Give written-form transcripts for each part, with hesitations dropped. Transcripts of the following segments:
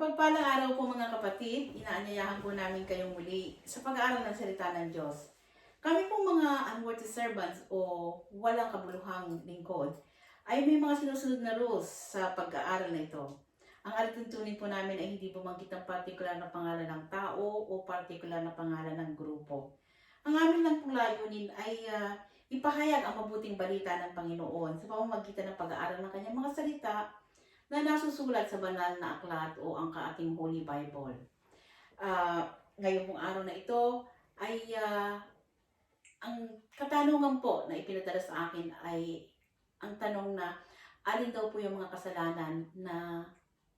Mapagpalang araw po mga kapatid, inaanyayahan po namin kayong muli sa pag-aaral ng salita ng Diyos. Kami pong mga unworthy servants o walang kabuluhang lingkod ay may mga sinusunod na rules sa pag-aaral na ito. Ang alituntunin po namin ay hindi bumanggit ang partikular na pangalan ng tao o partikular na pangalan ng grupo. Ang amin lang pong layunin ay ipahayag ang mabuting balita ng Panginoon sa pamamagitan ng pag-aaral ng kanyang mga salita na nasusulat sa banal na aklat o ang ating Holy Bible. Ngayong pong araw na ito ay ang katanungan po na ipinadala sa akin ay ang tanong na alin daw po yung mga kasalanan na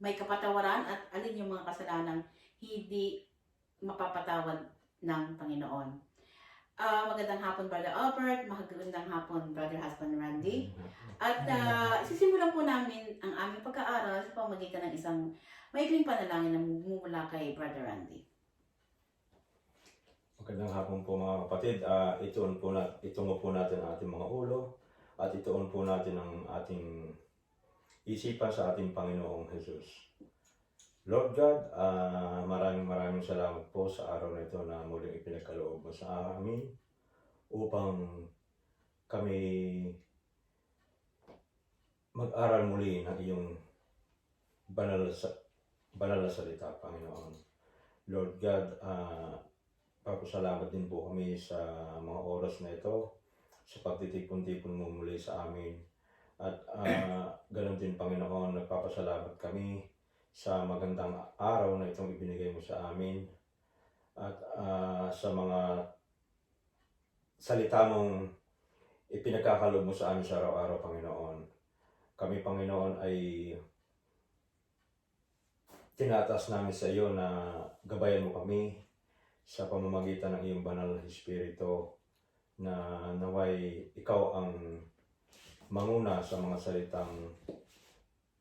may kapatawaran at alin yung mga kasalanan hindi mapapatawad ng Panginoon. Magandang hapon, Brother Albert. Magandang hapon, Brother Husband Randy. At sisimulan po namin ang aming pag-aaral sa pamamagitan ng isang maikling panalangin na mumula kay Brother Randy. Magandang hapon po mga kapatid. Itungo po natin ang ating mga ulo at ituon po natin ang ating isipan sa ating Panginoong Jesus. Lord God, maraming salamat po sa araw na ito na muling ipinagkaloob mo sa amin upang kami mag-aral muli ng iyong banal na salita, Panginoon. Lord God, papasalamat din po kami sa mga oras na ito sa pagtitipon-tipon mo muli sa amin. At ganoon din, Panginoon, nagpapasalamat kami sa magandang araw na itong ibinigay mo sa amin at sa mga salita mong ipinagkakalob mo sa amin sa araw-araw, Panginoon. Kami, Panginoon, ay tinataas namin sa iyo na gabayan mo kami sa pamamagitan ng iyong banal na Espiritu na naway ikaw ang manguna sa mga salitang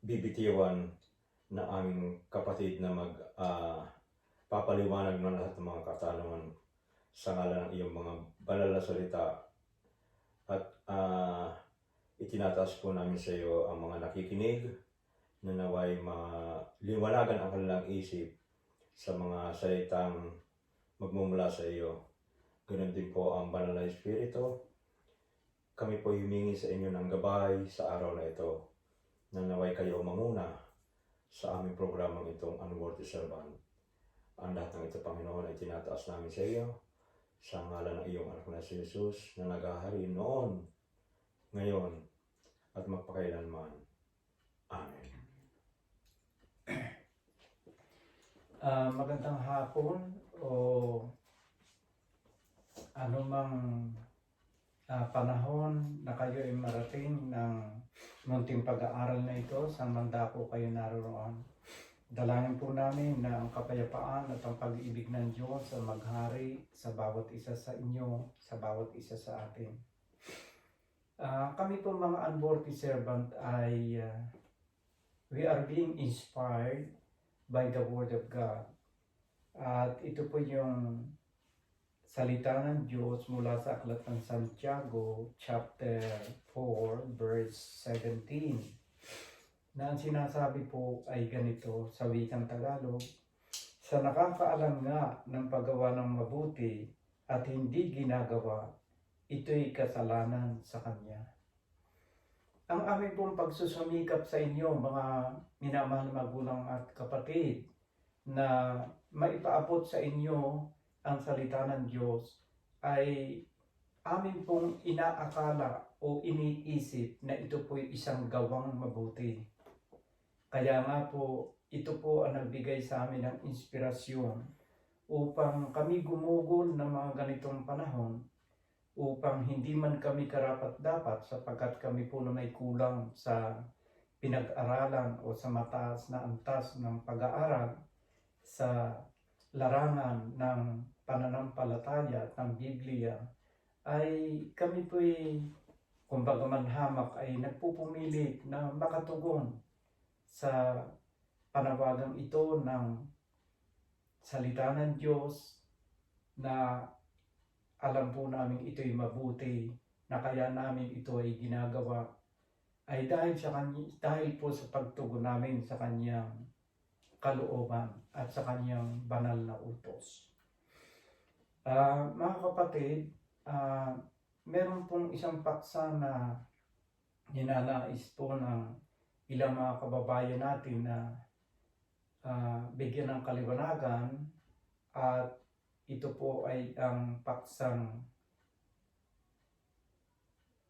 bibitiwan na aming kapatid na papaliwanag ng lahat ng mga katanungan sa ngalan ng iyong mga banal na salita. At itinataas po namin sa iyo ang mga nakikinig na naway maliwanagan ang kanilang isip sa mga salitang magmumula sa iyo. Ganun din po ang banal na Espiritu. Kami po humingi sa inyo ng gabay sa araw na ito na naway kayo manguna sa aming programang itong Unworthy Servant. Ang lahat ng ito, Panginoon, ay tinataas namin sa iyo sa ngalan ng iyong anak na si Jesus na naghahari noon, ngayon, at magpakailanman. Amen. Magandang hapon o anumang panahon na kayo ay marating ng munting pag-aaral na ito, sa manda po kayo naroon. Dalangin po namin na ang kapayapaan at ang pag-ibig ng Diyos ang maghari sa bawat isa sa inyo, sa bawat isa sa atin. Kami po mga unworthy servant ay we are being inspired by the Word of God. At ito po yung salita ng Diyos mula sa aklat ng Santiago, chapter 4, verse 17. Na ang sinasabi po ay ganito sa wikang Tagalog: sa nakakaalam nga ng paggawa ng mabuti at hindi ginagawa, ito'y kasalanan sa Kanya. Ang aming pong pagsusumikap sa inyo, mga minamahal na magulang at kapatid, na maipaabot sa inyo ang salita ng Diyos, ay amin pong inaakala o iniisip na ito po'y isang gawang mabuti. Kaya nga po, ito po ang nagbigay sa amin ng inspirasyon upang kami gumugol ng mga ganitong panahon, upang hindi man kami karapat-dapat sapagkat kami po na may kulang sa pinag-aralan o sa mataas na antas ng pag-aaral sa larangan ng pananampalataya at ng Biblia, ay kami po'y kumbaga manhamak ay nagpupumilit na makatugon sa panawagang ito ng salita ng Diyos na alam po namin ito'y mabuti, na kaya namin ito ay ginagawa ay dahil po sa pagtugon namin sa kanyang kalooban at sa kanyang banal na utos. Mga kapatid, meron pong isang paksa na ninanais po ng ilang mga kababayan natin na bigyan ng kaliwanagan, at ito po ay ang paksang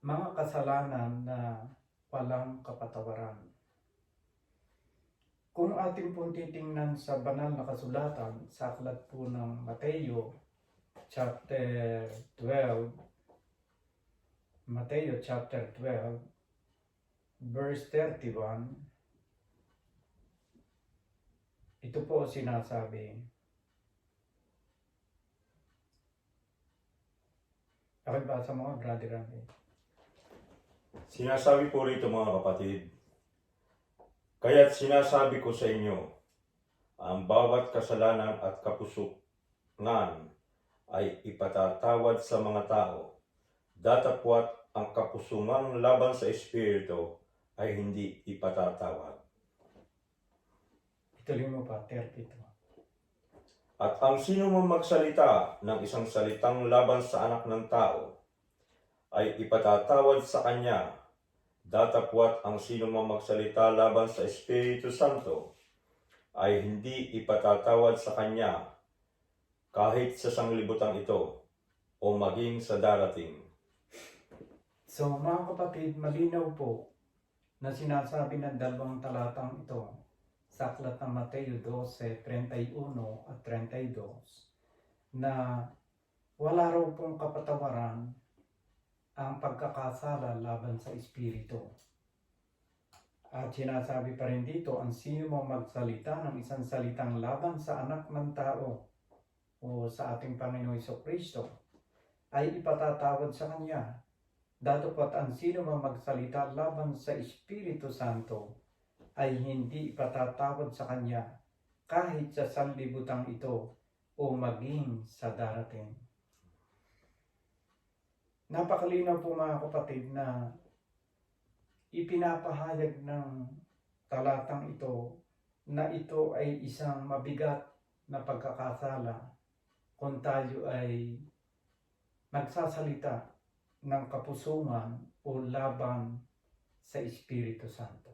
mga kasalanan na walang kapatawaran. Kung ating pong titingnan sa banal na kasulatan sa aklat po ng Mateo chapter 12, verse 31, ito po sinasabi. Pakibasa mo, Brother Randy. Sinasabi po rito mga kapatid, kaya't sinasabi ko sa inyo, ang bawat kasalanan at kapusungan ay ipatatawad sa mga tao, datapwat ang kapusungan laban sa Espiritu ay hindi ipatatawad. Ituloy mo pa, 32. At ang sino man magsalita ng isang salitang laban sa anak ng tao ay ipatatawad sa kanya, datapwat ang sino man magsalita laban sa Espiritu Santo ay hindi ipatatawad sa kanya kahit sa sanglibutan ito o maging sa darating. So mga kapatid, malinaw po na sinasabi ng dalawang talatang ito sa aklat ng Mateo 12, 31 at 32 na wala raw pong kapatawaran ang pagkakasala laban sa Espiritu. At sinasabi pa rin dito, ang sino mo magsalita ng isang salitang laban sa anak ng tao o sa ating Panginoon Jesucristo ay ipatatawad sa kanya, datapwat ang sino man magsalita laban sa Espiritu Santo ay hindi ipatatawad sa kanya kahit sa sanlibutan ito o maging sa darating. Napakalinaw po mga kapatid na ipinapahayag ng talatang ito na ito ay isang mabigat na pagkakasala kung tayo ay magsasalita ng kapusungan o laban sa Espiritu Santo.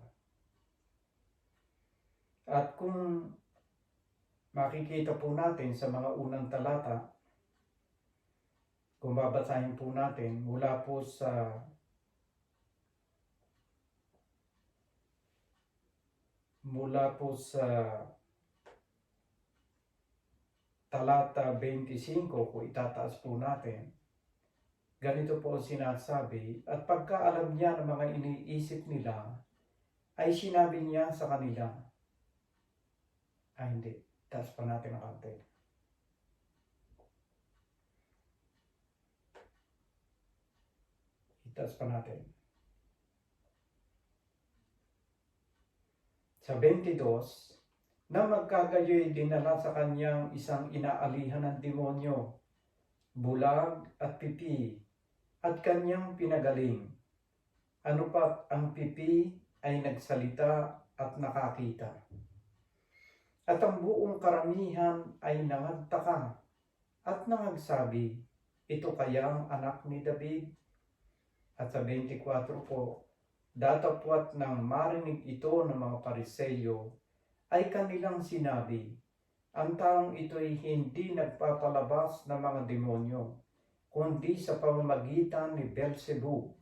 At kung makikita po natin sa mga unang talata, kung babasahin po natin mula po sa talata 25, kung itataas po natin, ganito po sinasabi, at pagkaalam niya ng mga iniisip nila, ay sinabi niya sa kanila, hindi, taas pa natin ang konti. Itaas pa natin. Sa 22, na magkagayoy dinala sa kanyang isang inaalihan ng demonyo, bulag at pipi, at kanyang pinagaling. Ano pat ang pipi ay nagsalita at nakakita. At ang buong karamihan ay nangagtaka at nangagsabi, ito kaya ang anak ni David? At sa 24 po, datapwat nang marinig ito ng mga Pariseyo, ay kanilang sinabi, ang taong ito'y hindi nagpapalabas ng mga demonyo, kundi sa pamamagitan ni Beelzebub,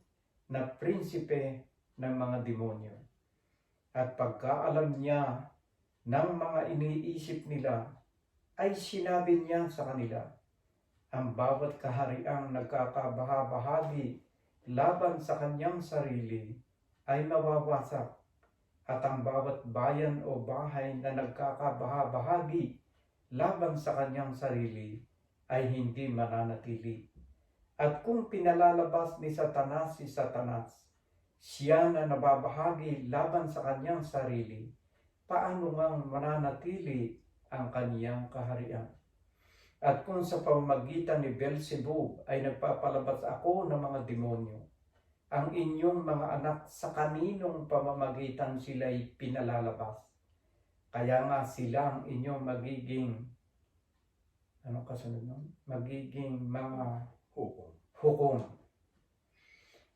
na prinsipe ng mga demonyo. At pagkaalam niya ng mga iniisip nila, ay sinabi niya sa kanila, ang bawat kahariang nagkakabahabahagi laban sa kanyang sarili ay mawawasak, at ang bawat bayan o bahay na nagkakabahabahagi laban sa kanyang sarili ay hindi mananatili. At kung pinalalabas ni Satanas si Satanas, siya na nababahagi laban sa kanyang sarili, paano ngang mananatili ang kaniyang kaharian? At kung sa pamamagitan ni Beelzebub ay nagpapalabas ako ng mga demonyo, ang inyong mga anak sa kaninong pamamagitan sila'y pinalalabas? Kaya nga sila ang inyong magiging, ano kasunod nun? Magiging mga hukom.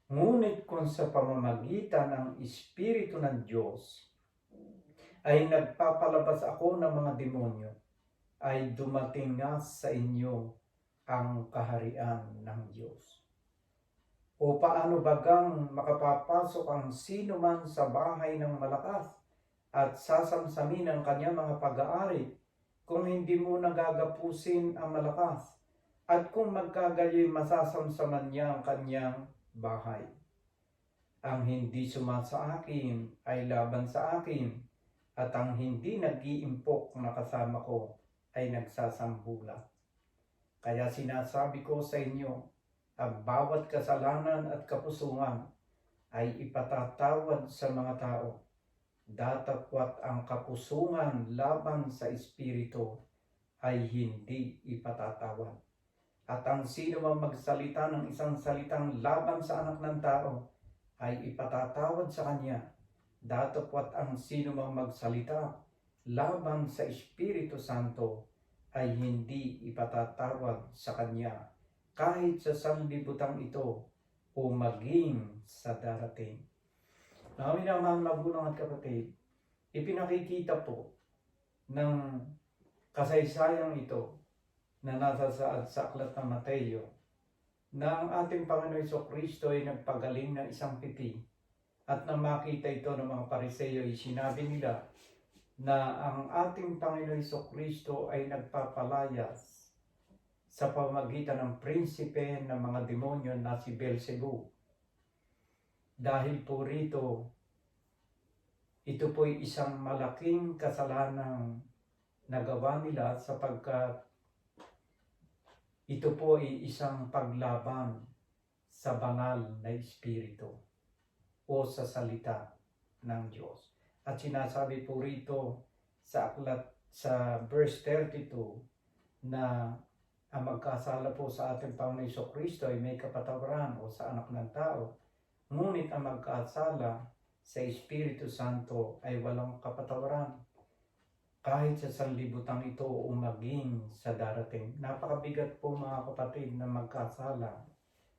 Ngunit kung sa pamamagitan ng Espiritu ng Diyos ay nagpapalabas ako ng mga demonyo, ay dumating nga sa inyo ang kaharian ng Diyos. O paano bagang makapapasok ang sino man sa bahay ng malakas at sasamsamin ang kanyang mga pag-aari kung hindi mo nagagapusin ang malakas, at kung magkagayoy masasamsaman niya ang kanyang bahay. Ang hindi sumasa akin ay laban sa akin, at ang hindi nag-iimpok na kasama ko ay nagsasambulat. Kaya sinasabi ko sa inyo, ang bawat kasalanan at kapusungan ay ipatatawad sa mga tao, datapwat ang kapusungan laban sa Espiritu ay hindi ipatatawad. At ang sino man magsalita ng isang salitang laban sa anak ng tao ay ipatatawad sa kanya, datapwat ang sino man magsalita laban sa Espiritu Santo ay hindi ipatatawad sa kanya, kahit sa sanlibutan ito o maging sa darating. Namin ang mga magulang at kapatid, ipinakikita po ng kasaysayang ito na nasa sa aklat ng Mateo na ang ating Panginoon Jesucristo ay nagpagaling ng isang piti, at nang makita ito ng mga Pariseo ay sinabi nila na ang ating Panginoon Jesucristo ay nagpapalayas sa pamamagitan ng prinsipe ng mga demonyo na si Beelzebub. Dahil po rito, ito po'y isang malaking kasalanang nagawa nila, sapagkat ito po ay isang paglaban sa banal na Espiritu o sa salita ng Diyos. At sinasabi po rito sa aklat sa verse 32 na ang magkasala po sa ating Panginoon Jesucristo ay may kapatawaran o sa anak ng tao. Ngunit ang magkasala sa Espiritu Santo ay walang kapatawaran, kahit sa sanlibutan ito o maging sa darating. Napakabigat po mga kapatid na magkasala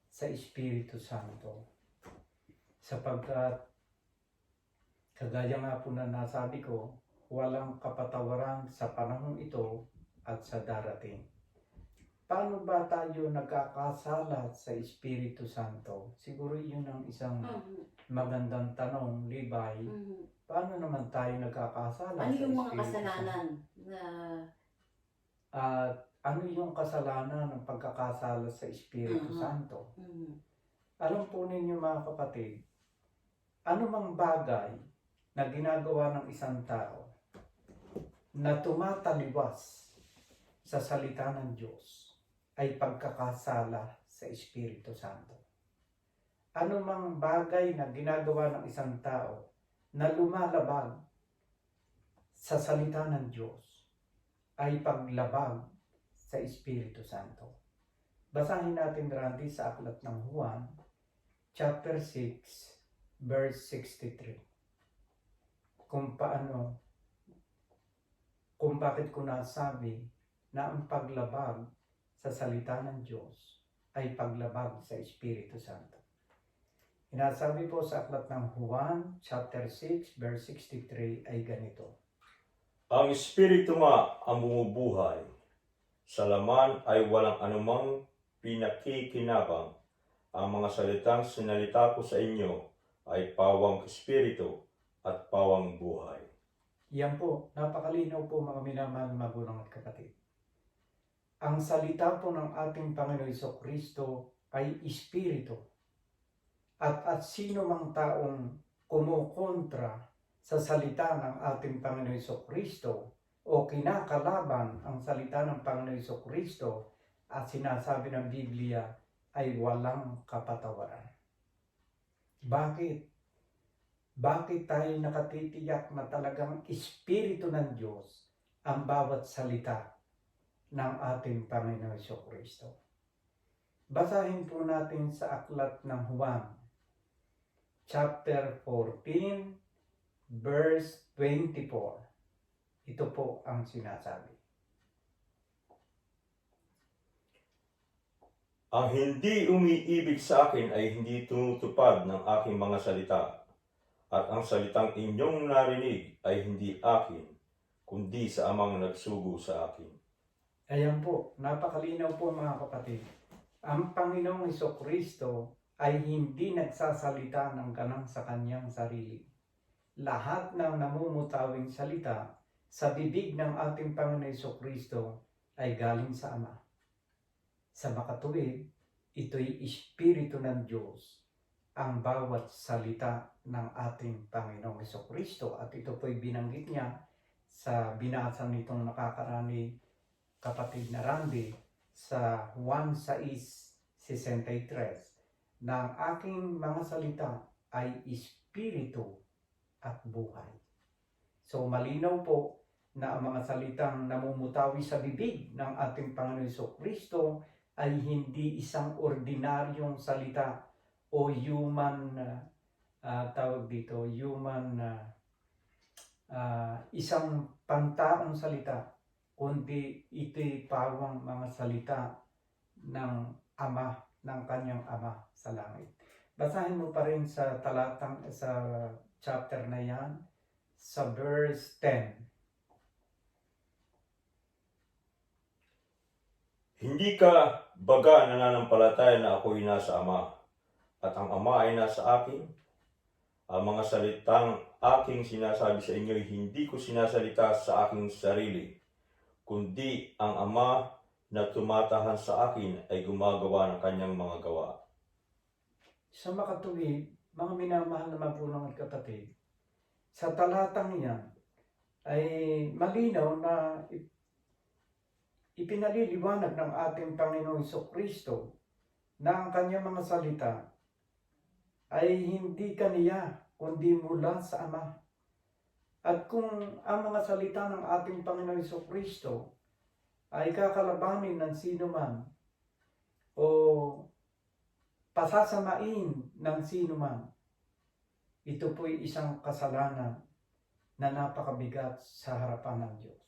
sa Espiritu Santo, sapagkat kagaya nga po na nasabi ko, walang kapatawaran sa panahon ito at sa darating. Paano ba tayo nagkakasala sa Espiritu Santo? Siguro yun ang isang magandang tanong, Libay. Paano naman tayo nagkakasala Ano sa yung mga Espiritu kasalanan Santo? na At ano yung kasalanan ng pagkakasala sa Espiritu Mhm. Santo? Alam po ninyo mga kapatid, ano mang bagay na ginagawa ng isang tao na tumataliwas sa salita ng Diyos ay pagkakasala sa Espiritu Santo. Ano mang bagay na ginagawa ng isang tao na lumalabag sa salita ng Diyos ay paglabag sa Espiritu Santo. Basahin natin, Randy, sa aklat ng Juan, chapter 6, verse 63. Kung bakit ko nasabi na ang paglabag sa salita ng Diyos ay paglabag sa Espiritu Santo. Inasabi po sa aklat ng Juan, chapter 6, verse 63 ay ganito. Ang Espiritu nga ang bumubuhay. Sa laman ay walang anumang pinakikinabang. Ang mga salitang sinalita ko sa inyo ay pawang Espiritu at pawang buhay. Yan po, napakalinaw po mga minamahal na magulang at kapatid. Ang salita po ng ating Panginoon Jesucristo ay Espiritu. At sino mang taong kumukontra sa salita ng ating Panginoon Jesucristo o kinakalaban ang salita ng Panginoon Jesucristo at sinasabi ng Biblia ay walang kapatawaran. Bakit? Bakit tayo nakatitiyak na talagang Espiritu ng Diyos ang bawat salita ng ating Panginoon Jesucristo? Basahin po natin sa aklat ng Juan, chapter 14, verse 24. Ito po ang sinasabi. Ang hindi umiibig sa akin ay hindi tumutupad ng aking mga salita, at ang salitang inyong narinig ay hindi akin, kundi sa amang nagsugo sa akin. Ayan po, napakalinaw po mga kapatid. Ang Panginoong Hesukristo ay hindi nagsasalita ng ganang sa kanyang sarili. Lahat ng namumutawing salita sa bibig ng ating Panginoong Hesukristo ay galing sa Ama. Sa makatuwid, ito'y Espiritu ng Diyos ang bawat salita ng ating Panginoong Hesukristo. At ito po'y binanggit niya sa binasa nitong nakakarani kapatid na Randy sa Juan 6:63 na ang aking mga salita ay Espiritu at buhay. So malinaw po na ang mga salitang namumutawi sa bibig ng ating Panginoon Hesukristo ay hindi isang ordinaryong salita o human isang pantaong salita, kundi ito'y pawang mga salita ng Ama, ng kanyang Ama sa langit. Basahin mo pa rin sa chapter na yan, sa verse 10. Hindi ka baga nananampalataya na ako'y nasa Ama, at ang Ama ay nasa akin? Ang mga salitang aking sinasabi sa inyo ay hindi ko sinasalita sa aking sarili, kundi ang Ama na tumatahan sa akin ay gumagawa ng kanyang mga gawa. Sa makatuwid, mga minamahal na magulang at kapatid, sa talatang yan ay malinaw na ipinaliliwanag ng ating Panginoong Hesukristo na ang kanyang mga salita ay hindi kaniya kundi mula sa Ama. At kung ang mga salita ng ating Panginoong Hesukristo ay kakalabanin ng sino man o pasasamain ng sino man, ito po'y isang kasalanan na napakabigat sa harapan ng Diyos.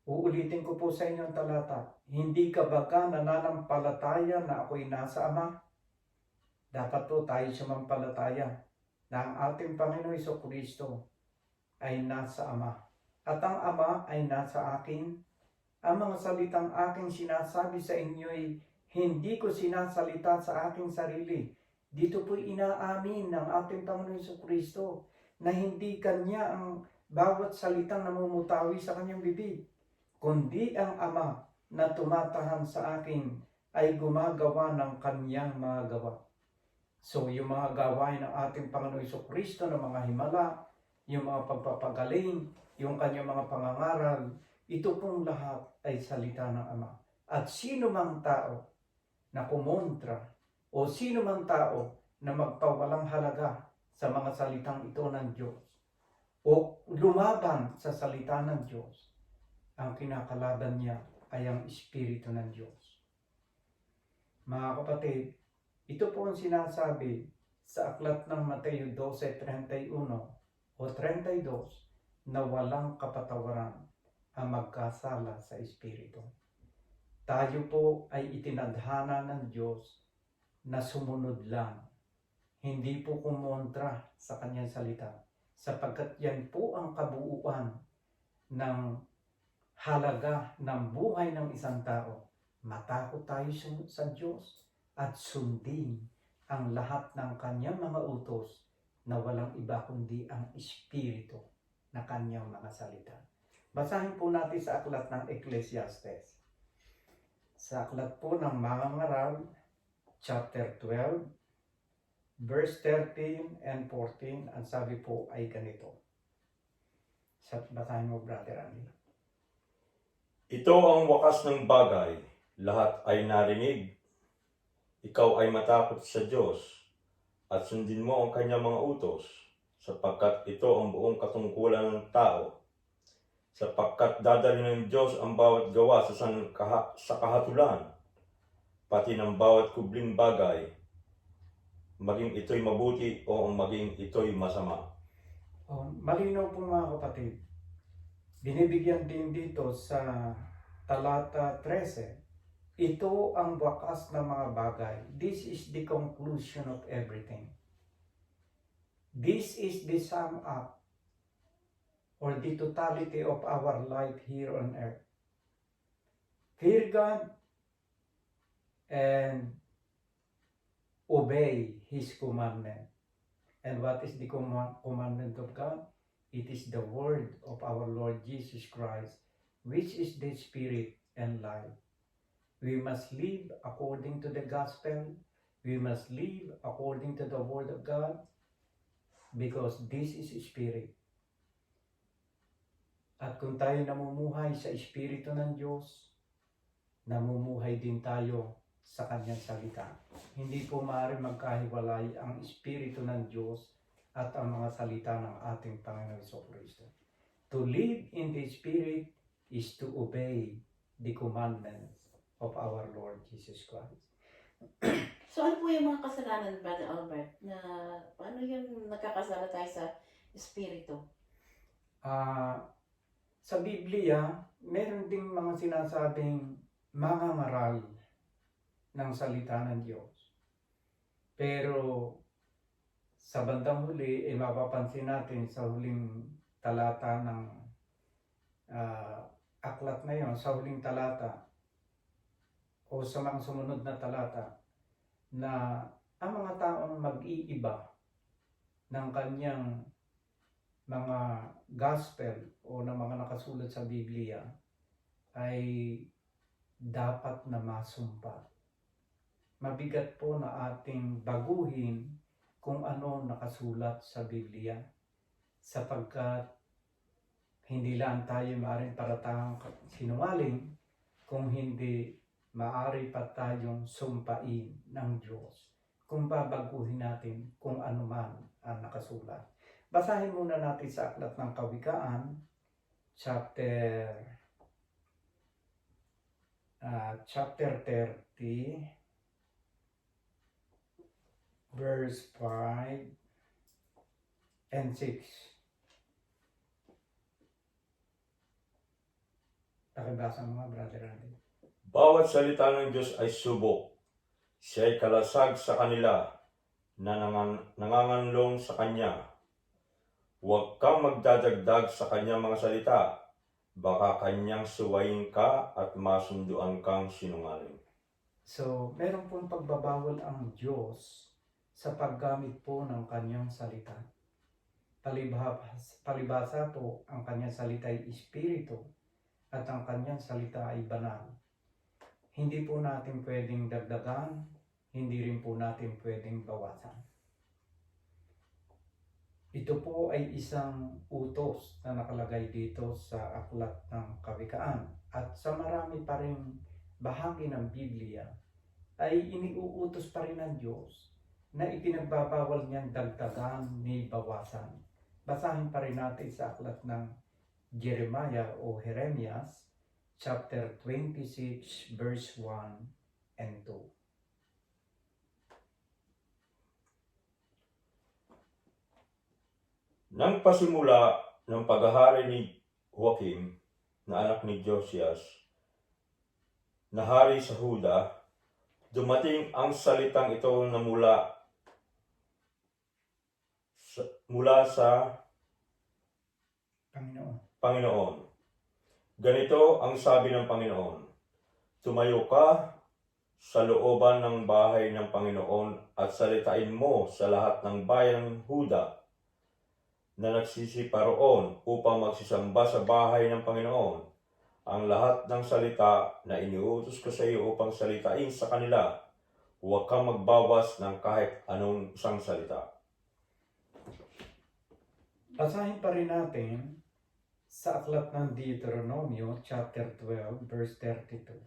Uulitin ko po sa inyo ang talata. Hindi ka baga nananampalataya na ako'y nasa Ama? Dapat po tayo sumampalataya na ang ating Panginoong Hesukristo ay nasa Ama. At ang Ama ay nasa akin. Ang mga salitang aking sinasabi sa inyo'y hindi ko sinasalita sa aking sarili. Dito po'y inaamin ng ating Panginoong Hesukristo na hindi kanya ang bawat salitang namumutawi sa kanyang bibig, kundi ang Ama na tumatahan sa akin ay gumagawa ng kanyang mga gawa. So yung mga gawain ng ating Panginoong Hesukristo ng mga himala, yung mga pagpapagaling, yung kanyang mga pangangaral, ito pong lahat ay salita ng Ama. At sino mang tao na kumontra o sino mang tao na magpawalang halaga sa mga salitang ito ng Diyos o lumaban sa salita ng Diyos, ang kinakalaban niya ay ang Espiritu ng Diyos. Mga kapatid, ito po ang sinasabi sa aklat ng Mateo 12:31 o 32 na walang kapatawaran ang magkasala sa Espiritu. Tayo po ay itinadhana ng Diyos na sumunod lang, hindi po kumontra sa kanyang salita, sapagkat yan po ang kabuuan ng halaga ng buhay ng isang tao. Matakot tayo sa Diyos at sundin ang lahat ng kanyang mga utos na walang iba kundi ang Espiritu na kanyang mga salita. Basahin po natin sa aklat ng Ecclesiastes. Sa aklat po ng mga ngaral, chapter 12, verse 13 and 14, ang sabi po ay ganito. Basahin mo, Brother Andy. Ito ang wakas ng bagay, lahat ay narinig. Ikaw ay matakot sa Diyos at sundin mo ang kanyang mga utos, sapagkat ito ang buong katungkulan ng tao. Sapagkat dadalhin ng Diyos ang bawat gawa sa kahatulan, pati ng bawat kubling bagay, maging ito'y mabuti o maging ito'y masama. Malinaw po mga kapatid, Binibigyan din dito sa talata 13. Ito ang wakas ng mga bagay. This is the conclusion of everything. This is the sum up or the totality of our life here on earth. Fear God and obey His commandment. And what is the commandment of God? It is the word of our Lord Jesus Christ, which is the Spirit and life. We must live according to the gospel. We must live according to the word of God because this is Spirit. At kung tayo namumuhay sa Espiritu ng Diyos, namumuhay din tayo sa Kanyang salita. Hindi po maaari magkahiwalay ang Espiritu ng Diyos at ang mga salita ng ating Panginoon Jesucristo. To live in the Spirit is to obey the commandments of our Lord Jesus Christ. So ano po yung mga kasalanan, Brother Albert, na paano yung nagkakasala tayo sa Espiritu? Sa Biblia, meron ding mga sinasabing mga ngaral ng salita ng Diyos. Pero sa bandang huli, mapapansin natin sa huling talata ng aklat na yon, sa huling talata o sa mga sumunod na talata, na ang mga taong mag-iiba ng kanyang mga gospel o ng mga nakasulat sa Biblia ay dapat na masumpa. Mabigat po na ating baguhin kung ano nakasulat sa Biblia sapagkat hindi lang tayo maaaring paratang sinungaling kung hindi maaari pa tayong sumpain ng Diyos kung babaguhin natin kung ano man ang nakasulat. Basahin muna natin sa Aklat ng Kawikaan, chapter 30, verse 5 and 6. Pakibasa mga brother Randy. Bawat salita ng Diyos ay subok. Siya ay kalasag sa kanila na nanganganlong sa Kanya. Huwag kang magdadagdag sa Kanyang mga salita. Baka Kanyang suwayin ka at masunduan kang sinungaling. So, meron pong pagbabawal ang Diyos sa paggamit po ng Kanyang salita. Palibhasa po, ang Kanyang salita ay Espiritu at ang Kanyang salita ay banal. Hindi po natin pwedeng dagdagan, hindi rin po natin pwedeng bawasan. Ito po ay isang utos na nakalagay dito sa Aklat ng Kawikaan. At sa marami pa rin bahagi ng Biblia ay iniuutos pa rin ng Diyos na ipinagbabawal niyang dagdagan ni bawasan. Basahin pa rin natin sa Aklat ng Jeremiah o Jeremias, chapter 26, verse 1 and 2. Nang pasimula ng paghahari ni Joachim, na anak ni Josias, na hari sa Huda, dumating ang salitang ito na mula sa Panginoon. Ganito ang sabi ng Panginoon, tumayo ka sa looban ng bahay ng Panginoon at salitain mo sa lahat ng bayan ng Huda na nagsisiparoon upang magsisamba sa bahay ng Panginoon ang lahat ng salita na iniutos ko sa iyo upang salitain sa kanila. Huwag kang magbawas ng kahit anong isang salita. Basahin pa rin natin sa Aklat ng Deuteronomio, chapter 12, verse 32.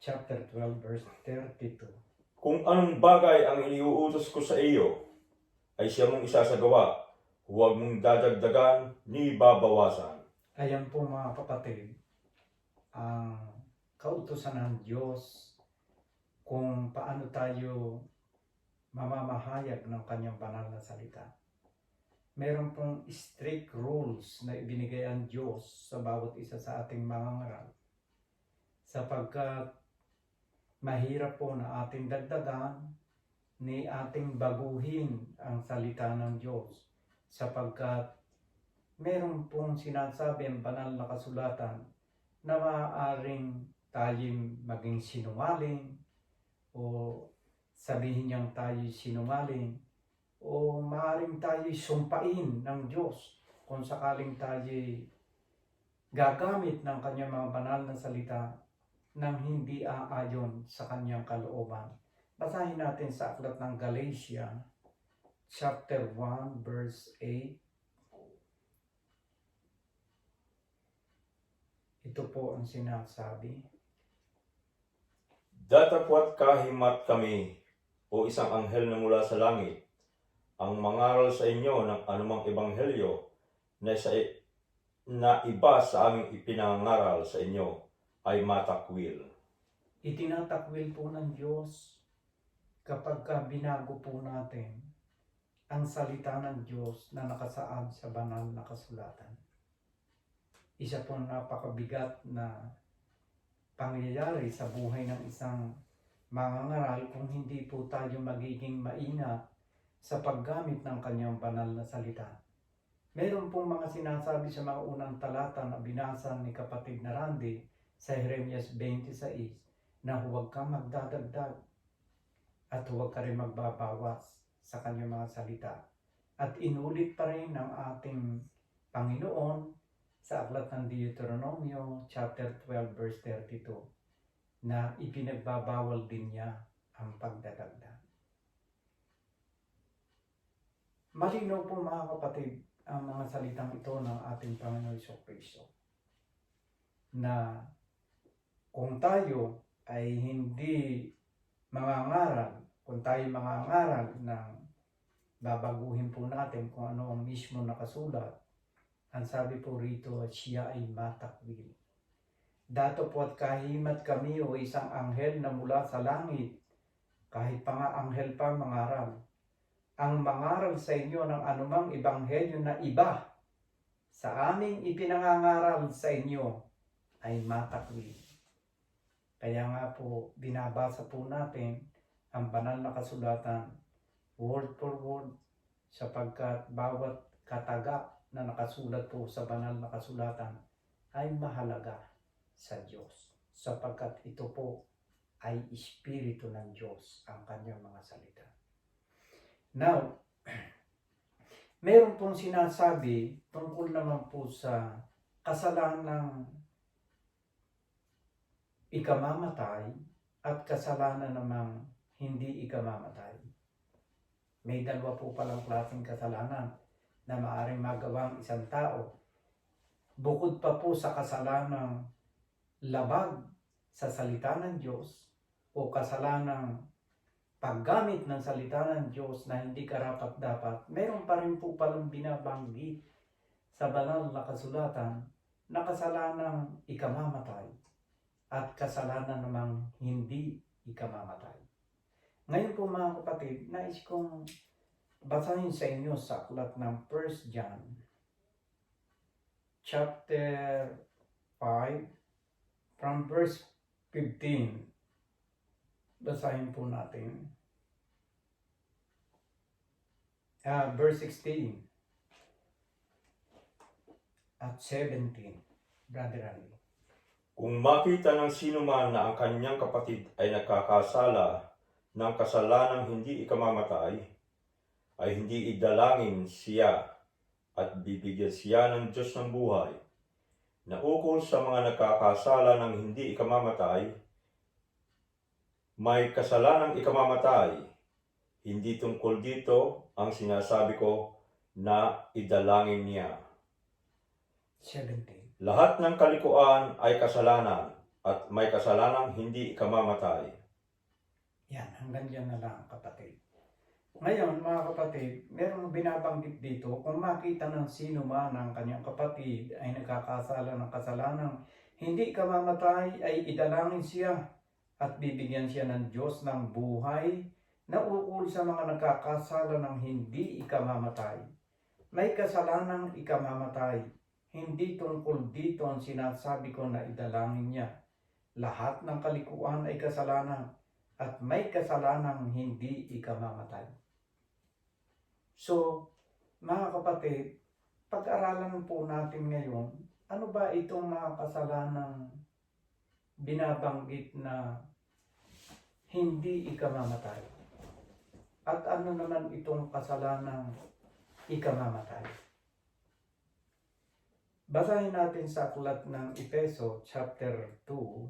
Chapter 12, verse 32. Kung anong bagay ang iniuutos ko sa iyo, ay siya mong isasagawa. Huwag mong dadagdagan ni babawasan. Ayan po mga kapatid, ang kautusan ng Diyos kung paano tayo mamamahayag ng kanyang banal na salita. Meron pong strict rules na ibinigay ang Diyos sa bawat isa sa ating mangangaral, sapagkat mahirap po na ating dagdagan ni ating baguhin ang salita ng Diyos, sapagkat meron pong sinasabi ang banal na kasulatan na maaaring tayong maging sinungaling o sabihin niyang tayo'y sinungaling o maaaring tayo'y sumpain ng Diyos kung sakaling tayo'y gagamit ng kanyang mga banal na salita nang hindi aayon sa kanyang kalooban. Basahin natin sa aklat ng Galatia, chapter 1, verse 8. Ito po ang sinasabi. Datapwat kahimat kami o isang anghel na mula sa langit ang mangaral sa inyo ng anumang ebanghelyo na iba sa aming ipinangaral sa inyo ay matakwil. Itinatakwil po ng Diyos kapag binago po natin ang salita ng Diyos na nakasaad sa banal na kasulatan. Isa pong napakabigat na pangyayari sa buhay ng isang mangangaral kung hindi po tayo magiging maingat sa paggamit ng kanyang banal na salita. Meron pong mga sinasabi sa mga unang talata na binasa ni kapatid na Randy sa Jeremias 26 na huwag kang magdadagdag at huwag ka rin magbabawas sa kanyang mga salita. At inulit pa rin ng ating Panginoon sa aklat ng Deuteronomio chapter 12 verse 32 na ipinagbabawal din niya ang pagdadagdag. Malinaw po mga kapatid ang mga salitang ito ng ating Panginoon Jesucristo na kung tayo ay hindi mangangaral, kung tayo mangangaral ng babaguhin po natin kung ano ang mismo nakasulat, ang sabi po rito, siya ay matakwil. Dato po at kahimat kami o isang anghel na mula sa langit, kahit pa nga anghel pa mangaral, ang mangaral sa inyo ng anumang ebanghelyo na iba sa aming ipinangangaral sa inyo ay matakwil. Kaya nga po, binabasa po natin ang banal na kasulatan word for word sapagkat bawat kataga na nakasulat po sa banal na kasulatan ay mahalaga sa Diyos sapagkat ito po ay Espiritu ng Diyos ang kanyang mga salita. Now, meron pong sinasabi tungkol naman po sa kasalanang ikamamatay at kasalanan namang hindi ikamamatay. May dalawa po palang klaseng kasalanan na maaaring magawang isang tao. Bukod pa po sa kasalanang labag sa salita ng Diyos o kasalanang paggamit ng salita ng Diyos na hindi karapat-dapat, meron pa rin po palang binabanggit sa banal na kasulatan na kasalanang ikamamatay at kasalanan namang hindi ikamamatay. Ngayon po mga kapatid, nais kong basahin sa inyo sa aklat ng 1 John chapter 5 from verse 15. Basahin po natin. Verse 16 at 17. Brother Ali. Kung makita ng sino man na ang kanyang kapatid ay nagkakasala ng kasalanang hindi ikamamatay, ay hindi idalangin siya at bibigyan siya ng Diyos ng buhay. Na ukol sa mga nagkakasala ng hindi ikamamatay, may kasalanang ikamamatay. Hindi tungkol dito ang sinasabi ko na idalangin niya. 17. Lahat ng kalikuan ay kasalanan at may kasalanang hindi ikamamatay. Yan, hanggang dyan na lang kapatid. Ngayon mga kapatid, merong binabanggit dito, kung makita ng sino man ang kanyang kapatid ay nagkakasala ng kasalanang hindi ikamamatay, ay idalangin siya at bibigyan siya ng Diyos ng buhay na ukol sa mga nagkakasala ng hindi ikamamatay. May kasalanang ikamamatay. Hindi tungkol dito ang sinasabi ko na idalangin niya. Lahat ng kalikuan ay kasalanan at may kasalanang hindi ikamamatay. So, mga kapatid, pag-aralan po natin ngayon, ano ba itong mga kasalanang binabanggit na hindi ikamamatay? At ano naman itong kasalanang ikamamatay? Basahin natin sa aklat ng Efeso chapter 2.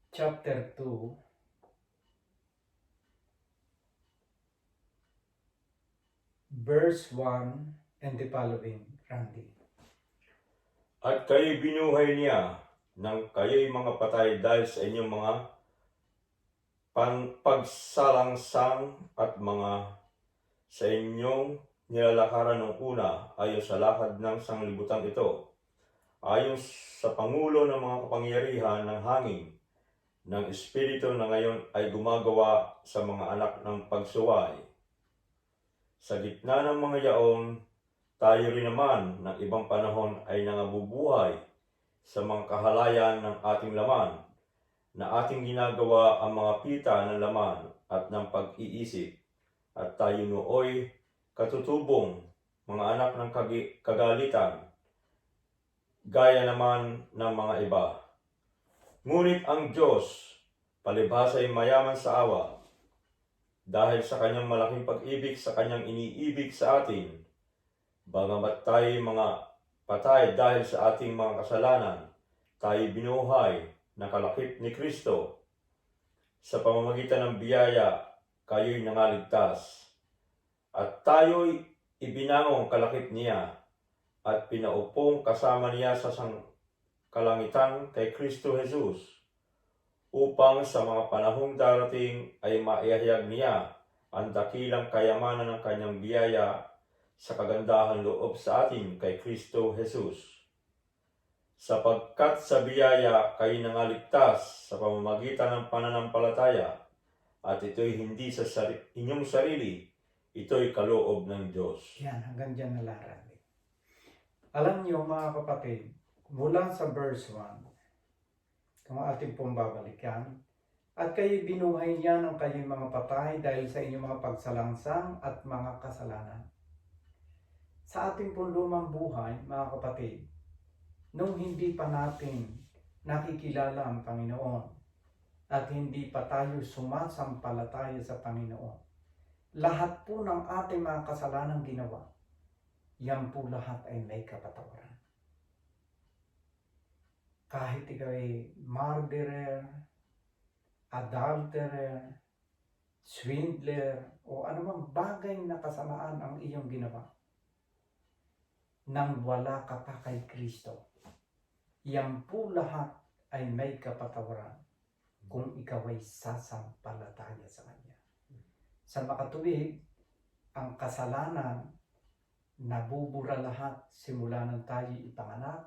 Chapter 2. Verse 1 and the following, Randy. At kayo'y binuhay niya nang kayo'y mga patay dahil sa inyong mga pagsalangsang at mga sa inyong nilalakaran ng una ayon sa lakad ng sanglibutan ito, ayon sa pangulo ng mga kapangyarihan ng hangin, ng espiritu na ngayon ay gumagawa sa mga anak ng pagsuway. Sa gitna ng mga yaon, tayo rin naman ng ibang panahon ay nangabubuhay sa mga kahalayan ng ating laman, na ating ginagawa ang mga pita ng laman at ng pag-iisip, at tayo nooy katutubong mga anak ng kagalitan, gaya naman ng mga iba. Ngunit ang Diyos, palibhasa ay mayaman sa awa, dahil sa kanyang malaking pag-ibig sa kanyang iniibig sa atin, bagamat tayo mga patay dahil sa ating mga kasalanan, tayo binuhay na kalakip ni Kristo. Sa pamamagitan ng biyaya, kayo'y nangaligtas. At tayo'y ibinangong kalakip niya at pinaupong kasama niya sa kalangitan kay Kristo Jesus, upang sa mga panahong darating ay maihayag niya ang dakilang kayamanan ng kanyang biyaya sa kagandahan loob sa atin kay Kristo Jesus. Sapagkat sa biyaya kayo nangaligtas sa pamamagitan ng pananampalataya, at ito'y hindi sa inyong sarili, ito'y kaloob ng Diyos. Yan, hanggang dyan na lang, Randy. Alam niyo mga kapatid, mula sa verse 1, kung ating pong babalikan, at kayo binuhay niya ng kayong mga patay dahil sa inyong mga pagsalangsang at mga kasalanan. Sa ating pong lumang buhay, mga kapatid, nung hindi pa natin nakikilala ang Panginoon at hindi pa tayo sumasampalataya sa Panginoon, lahat po ng ating mga kasalanang ginawa, yan po lahat ay may kapatawaran. Kahit ikaw ay murderer, adulterer, swindler, o anumang bagay na kasamaan ang iyong ginawa, nang wala ka pa kay Kristo, yan po lahat ay may kapatawaran kung ikaw ay sasampalataya sa Kanya. Sa makatuwid, ang kasalanan nabubura lahat simula ng tayo ipanganak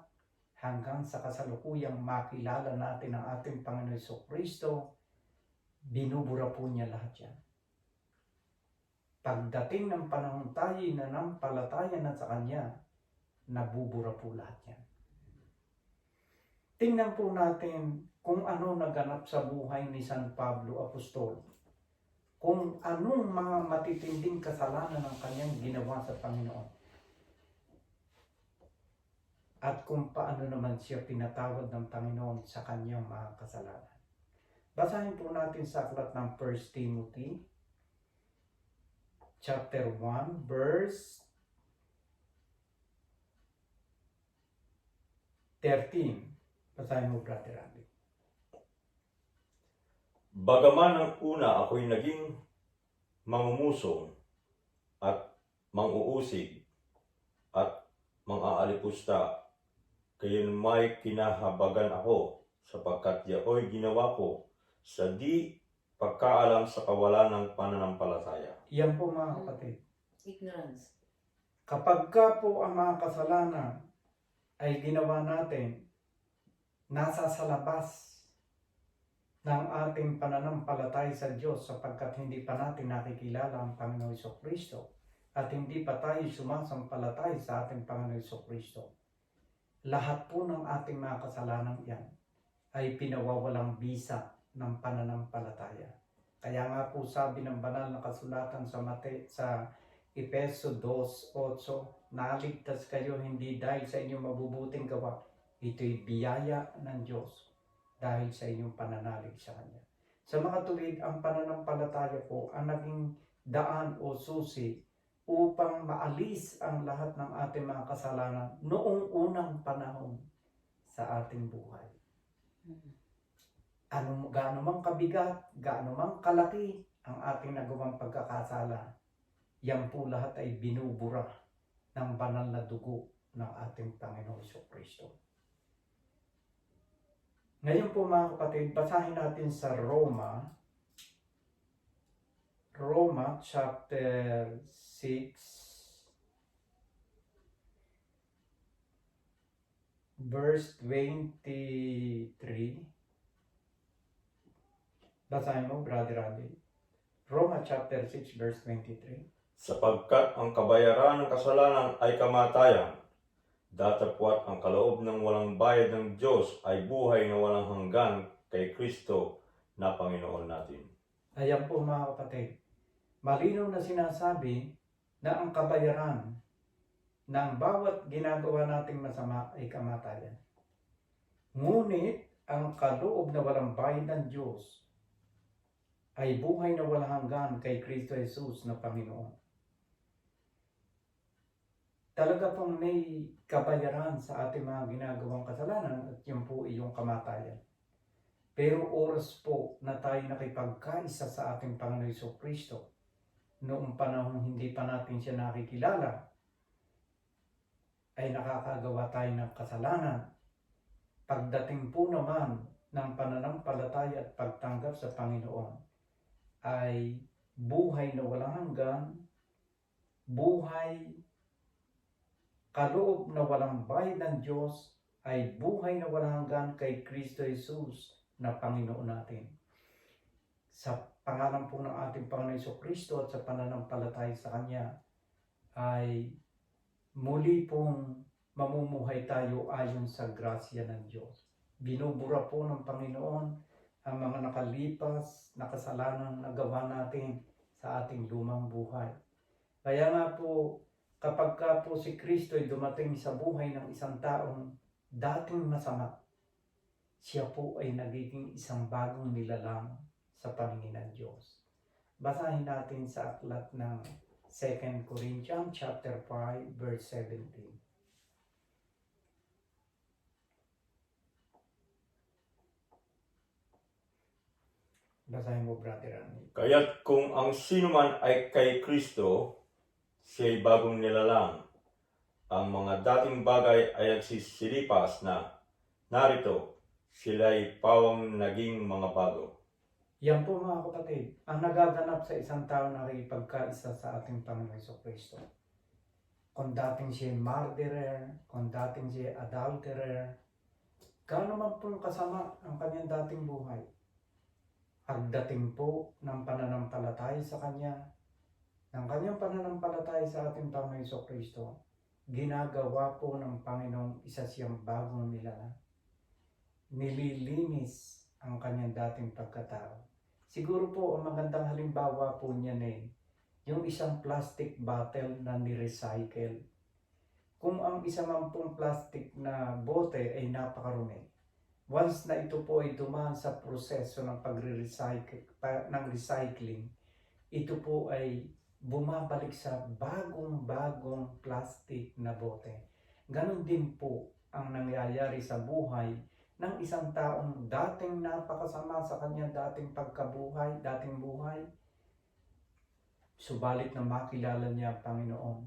hanggang sa kasalukuyang makilala natin ang ating Panginoon Jesucristo, binubura po niya lahat yan. Pagdating ng panahon tayo na nampalataya na sa Kanya, nabubura po lahat yan. Tingnan po natin kung ano naganap sa buhay ni San Pablo Apostol. Kung anong mga matitinding kasalanan ng kanyang ginawa sa Panginoon. At kung paano naman siya pinatawad ng Panginoon sa kanyang mga kasalanan. Basahin po natin sa aklat ng 1 Timothy chapter 1 verse 13. Basahin mo, Brother Randy. Bagaman ang una ako'y naging mangumuso at manguusig at mang-aalipusta, kayon may kinahabagan ako, sapagkat yaoy ginawa ko sa di pagkaalam sa kawalan ng pananampalataya. Yan po mga kapatid. Ignorance. Kapag ka po ang mga kasalanan ay ginawa natin, nasa sa labas ng ating pananampalataya sa Diyos sapagkat hindi pa natin nakikilala ang Panginoong Jesucristo at hindi pa tayo sumasampalataya sa ating Panginoong Jesucristo. Lahat po ng ating mga kasalanan yan ay pinawawalang bisa ng pananampalataya. Kaya nga po sabi ng banal na kasulatan sa Efeso 2:8, naligtas kayo hindi dahil sa inyong mabubuting gawa, ito'y biyaya ng Diyos dahil sa inyong pananalig sa Kanya. Sa mga tuwid, ang pananampalataya po ang naging daan o susi upang maalis ang lahat ng ating mga kasalanan noong unang panahon sa ating buhay. Gaano mang kabigat, gaano mang kalaki ang ating nagawang pagkakasala, yan po lahat ay binubura ng banal na dugo ng ating Panginoong Jesucristo. Ngayon po mga kapatid, basahin natin sa Roma chapter 6, verse 23. Basahin mo, Brother Randy. Roma chapter 6, verse 23. Sapagkat ang kabayaran ng kasalanan ay kamatayan, datapwat ang kaloob ng walang bayad ng Diyos ay buhay na walang hanggan kay Kristo na Panginoon natin. Ayan po mga kapatid, malinaw na sinasabi na ang kabayaran ng bawat ginagawa nating masama ay kamatayan. Ngunit ang kaloob na walang bayad ng Diyos ay buhay na walang hanggan kay Kristo Jesus na Panginoon. Talaga pong may kabayaran sa ating mga ginagawang kasalanan at yun po iyong kamatayan. Pero oras po na tayo nakipagkaisa sa ating Panginoon Jesucristo, noong panahon hindi pa natin siya nakikilala, ay nakakagawa tayo ng kasalanan. Pagdating po naman ng pananampalataya at pagtanggap sa Panginoon, ay buhay na walang hanggan, buhay kaloob na walang bayad ng Diyos, ay buhay na walang hanggan kay Kristo Jesus na Panginoon natin. Sa pangalan po ng ating Panginoon Jesucristo at sa pananampalataya sa Kanya, ay muli pong mamumuhay tayo ayon sa grasya ng Diyos. Binubura po ng Panginoon ang mga nakalipas na kasalanang nagawa natin sa ating lumang buhay. Kaya nga po, kapag ka po si Kristo ay dumating sa buhay ng isang taong dating masama, siya po ay nagiging isang bagong nilalang sa paningin ng Diyos. Basahin natin sa aklat ng 2 Corinthians chapter 5 verse 17. Basahin mo, Brother Randy. Kaya't kung ang sino man ay kay Kristo, siya'y bagong nilalang. Ang mga dating bagay ay nagsisilipas na, narito, sila'y pawang naging mga bago. Yan po mga kapatid, ang nagaganap sa isang tao na nakipagkaisa sa ating Panginoon Jesucristo. Kung dating siya murderer, kung dating siya adulterer, gaano man pong kasama ang kanyang dating buhay. Pagdating po ng pananampalataya sa Kanya, ng Kanyang pananampalataya sa ating Panginoon Jesucristo, ginagawa po ng Panginoong isa siyang bagong nilalang. Nililinis ang Kanyang dating pagkatao. Siguro po ang magandang halimbawa po niyan yung isang plastic bottle na ni-recycle. Kung ang isa man pong plastic na bote ay napakarumi, once na ito po ay dumaan sa proseso ng recycling, ito po ay bumabalik sa bagong-bagong plastic na bote. Ganon din po ang nangyayari sa buhay ng isang taong dating napakasama sa kanyang dating buhay, subalit na makilala niya ang Panginoon,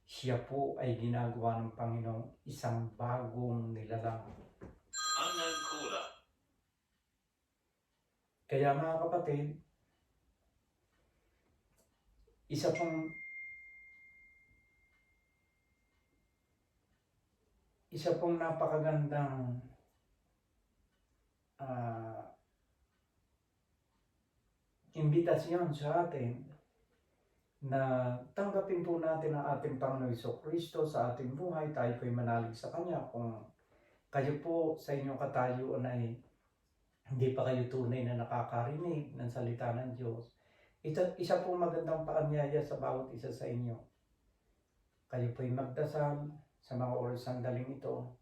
siya po ay ginagawa ng Panginoon isang bagong nilalang. Kaya mga kapatid, isa pong napakagandang imbitasyon sa atin na tanggapin po natin ang ating Panginoon Jesucristo sa ating buhay. Tayo po'y manalig sa Kanya. Kung kayo po sa inyong katayuan ay hindi pa kayo tunay na nakakarinig ng salita ng Diyos, isa po magandang paanyaya sa bawat isa sa inyo. Kayo po'y magdasal sa mga oras ng daling ito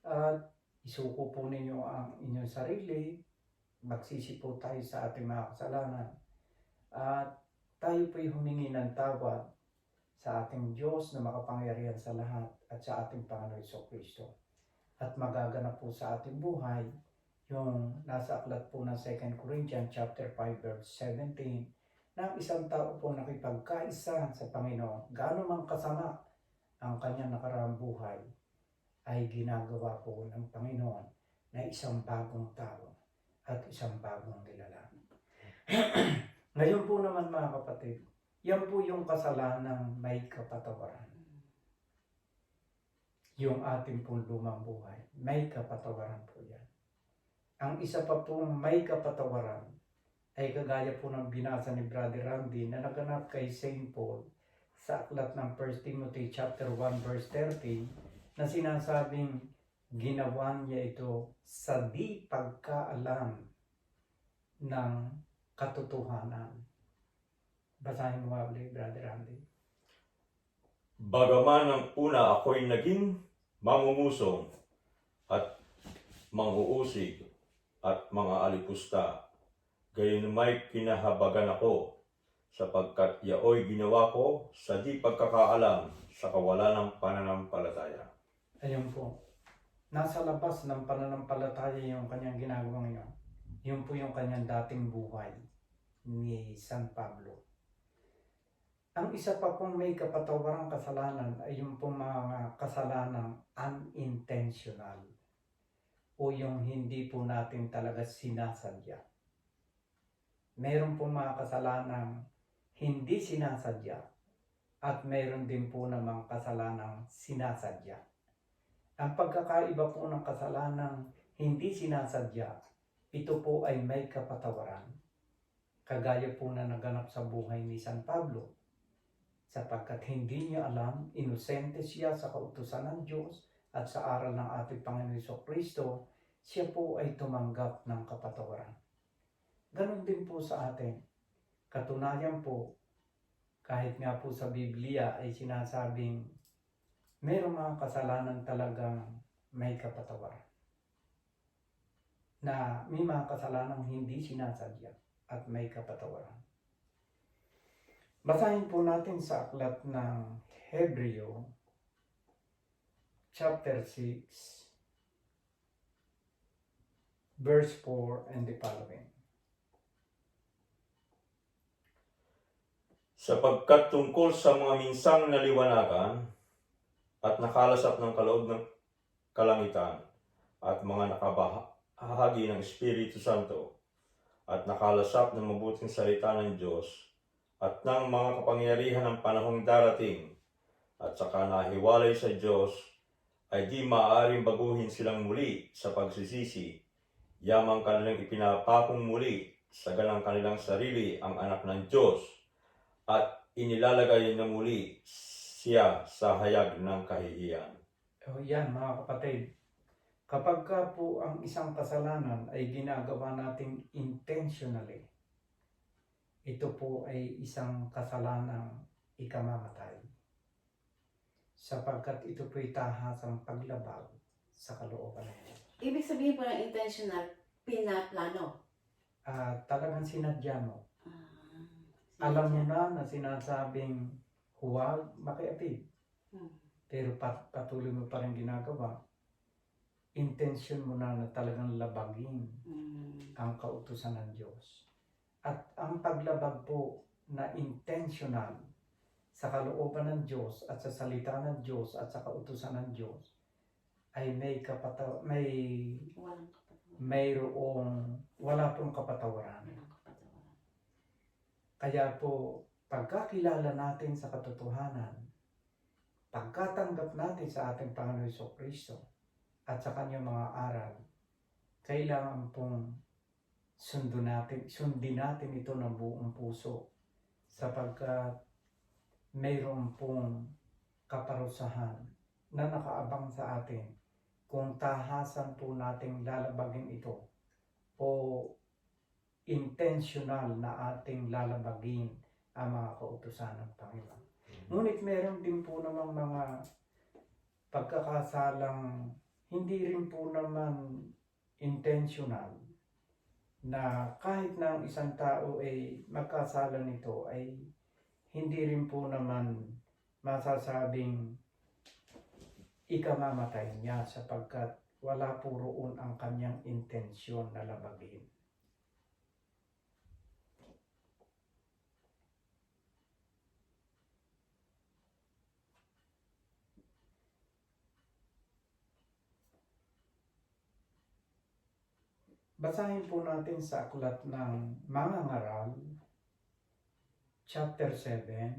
at isuko po ninyo ang inyong sarili, magsisi po tayo sa ating mga kasalanan at tayo po'y humingi ng tawad sa ating Diyos na makapangyarihan sa lahat at sa ating Panginoon Jesucristo. At magaganap po sa ating buhay yung nasa aklat po ng 2 Corinthians chapter 5 verse 17 na isang tao po nakipagkaisa sa Panginoon, gaano man kasama ang kanyang nakaraang buhay, ay ginagawa po ng Panginoon na isang bagong tao at isang bagong nilalang. Ngayon po naman mga kapatid, yan po yung kasalanang may kapatawaran. Yung ating pong lumang buhay, may kapatawaran po yan. Ang isa pa pong may kapatawaran ay kagaya po ng binasa ni Brother Randy na naganap kay St. Paul sa aklat ng 1 Timothy chapter 1 verse 13 na sinasabing ginawa niya ito sa di pagkaalam ng katotohanan. Basahin mo nga ulit, Brother Randy. Bagaman ang una ako'y naging mamumuso at manghuusig at mga alipusta, gayon may kinahabagan ako, sapagkat yaoy ginawa ko sa di pagkakaalam sa kawalan ng pananampalataya. Ayun po. Nasa labas ng pananampalataya yung kanyang ginagawang yun. Yun po yung kanyang dating buhay ni San Pablo. Ang isa pa pong may kapatawarang kasalanan ay yung pong mga kasalanang unintentional o yung hindi po natin talaga sinasadya. Meron pong mga kasalanang hindi sinasadya at meron din po namang kasalanang sinasadya. Ang pagkakaiba po ng kasalanang hindi sinasadya, ito po ay may kapatawaran. Kagaya po na naganap sa buhay ni San Pablo. Sapagkat hindi niya alam, inosente siya sa kautusan ng Diyos at sa aral ng ating Panginoon Jesucristo, siya po ay tumanggap ng kapatawaran. Ganon din po sa atin. Katunayan po, kahit nga po sa Biblia ay sinasabing mayroong mga kasalanan talagang may kapatawaran. Na may mga kasalanang hindi sinasadya at may kapatawaran. Basahin po natin sa aklat ng Hebreo, chapter 6, verse 4 and the following. Sapagkat tungkol sa mga minsang naliwanagan at nakalasap ng kaloob ng kalangitan at mga nakabahagi ng Espiritu Santo at nakalasap ng mabuting salita ng Diyos at ng mga kapangyarihan ng panahong darating at saka nahiwalay sa Diyos, ay di maaaring baguhin silang muli sa pagsisisi, yamang kanilang ipinapakong muli sa galang kanilang sarili ang anak ng Diyos at inilalagay na muli siya sa hayag ng kahihiyan. O yan mga kapatid, kapag ka po ang isang kasalanan ay ginagawa natin intentionally, ito po ay isang kasalanang ikamamatay. Sapagkat ito po'y tahasang paglabag sa kalooban ng Diyos. Ibig sabihin po ng intentional, pinaplano. Talagang sinadya mo. Ah, Alam mo na sinasabing huwag makiapid. Pero patuloy mo pa rin ginagawa. Intention mo na talagang labagin ang kautusan ng Diyos. At ang paglabag po na intentional sa kalooban ng Diyos at sa salita ng Diyos at sa kautusan ng Diyos ay wala pong kapatawaran. Kaya po, pagkakilala natin sa katotohanan, pagkatanggap natin sa ating Panginoon Jesucristo at sa kanyang mga aral, kailangan pong sundin natin ito ng buong puso sapagkat mayroon pong kaparusahan na nakaabang sa atin kung tahasan po nating lalabagin ito o intentional na ating lalabagin ang mga kautusan ng Panginoon. Ngunit meron din po namang mga pagkakasalang hindi rin po naman intentional na kahit na ang isang tao ay magkasala nito ay hindi rin po naman masasabing ikamamatay niya sapagkat wala po roon ang kanyang intensyon na labagin. Basahin po natin sa aklat ng Mga Ngaral, chapter 7,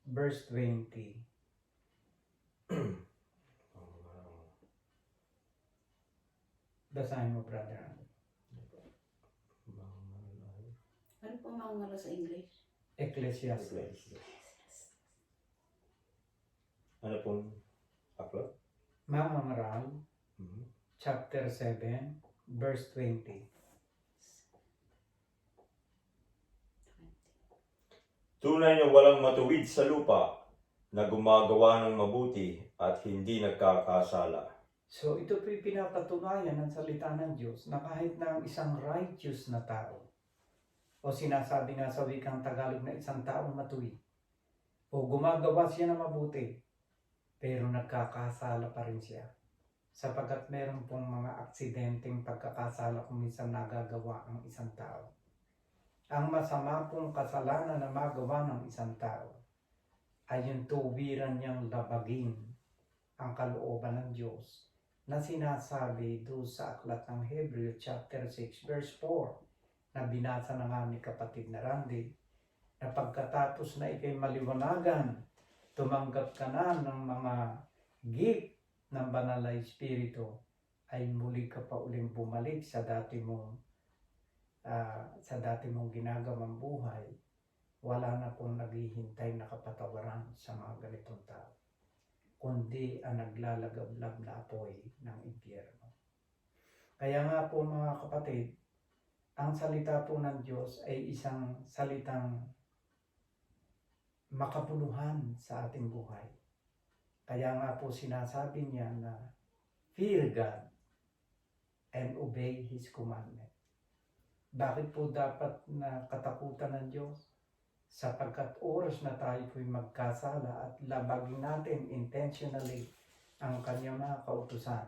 verse 20. Basahin mo, brother. Ano po mga ngalo sa English? Ecclesiastes. Ano pong aklat? Mga Ngaral, chapter 7, verse 20. Tunay na walang matuwid sa lupa na gumagawa ng mabuti at hindi nagkakasala. So ito po'y pinapatunayan ng salita ng Diyos na kahit na ang isang righteous na tao o sinasabi nga sa wikang Tagalog na isang taong matuwid o gumagawa siya ng mabuti pero nagkakasala pa rin siya sapagkat meron pong mga aksidenteng pagkakasala kung minsan nagagawa ang isang tao. Ang masama pong kasalanan na magawa ng isang tao ay yung tuwiran niyang labagin ang kalooban ng Diyos na sinasabi doon sa aklat ng Hebreo chapter 6 verse 4 na binasa na nga ni kapatid na Randy na pagkatapos na ikay maliwanagan, tumanggap ka na ng mga gift ng banal na Espiritu, ay muli ka pa uling bumalik sa dati mong ginagawang buhay. Wala na pong naghihintay na kapatawaran sa mga ganitong tao, kundi ang naglalagablab na apoy ng impyerno. Kaya nga po mga kapatid, ang salita po ng Diyos ay isang salitang makabuluhan sa ating buhay. Kaya nga po sinasabi niya na fear God and obey His commandment. Bakit po dapat na katakutan ng Diyos? Sapagkat oras na tayo po'y magkasala at labagin natin intentionally ang kanyang mga kautusan,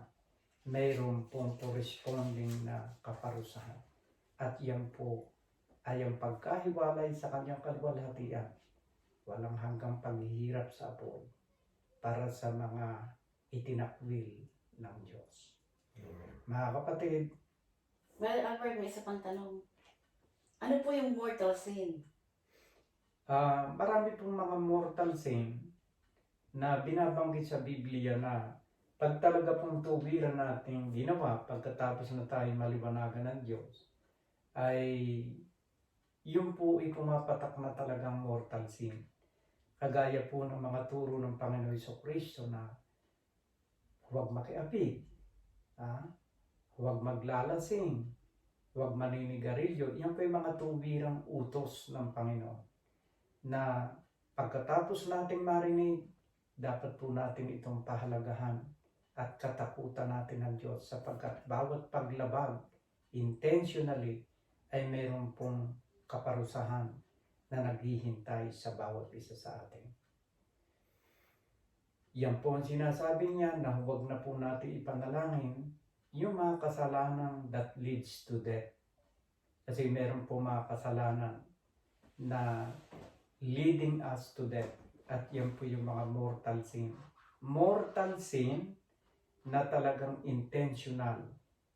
mayroon pong corresponding na kaparusahan. At yan po ay ang pagkahiwalay sa kanyang kaluwalhatian, walang hanggang paghihirap sa apoy para sa mga itinakwil ng Diyos. Mga kapatid, Well, Albert, may isa pang tanong. Ano po yung mortal sin? marami pong mga mortal sin na binabanggit sa Biblia na pag talaga pong tuwiran natin ginawa pagkatapos na tayo maliwanagan ng Diyos, ay yung po ay pumapatak na talagang mortal sin. Kagaya po ng mga turo ng Panginoon Jesucristo na huwag makiapid, huwag maglalasing, huwag maninigarilyo. Yan po yung mga tuwirang utos ng Panginoon na pagkatapos nating marinig, dapat po natin itong pahalagahan at katakutan natin ng Diyos sapagkat bawat paglabag intentionally ay mayroon pong kaparusahan na naghihintay sa bawat isa sa atin. Yan po ang sinasabi niya na huwag na po natin ipanalangin yung mga kasalanan that leads to death. Kasi meron po mga kasalanan na leading us to death. At yan po yung mga mortal sin. Mortal sin na talagang intentional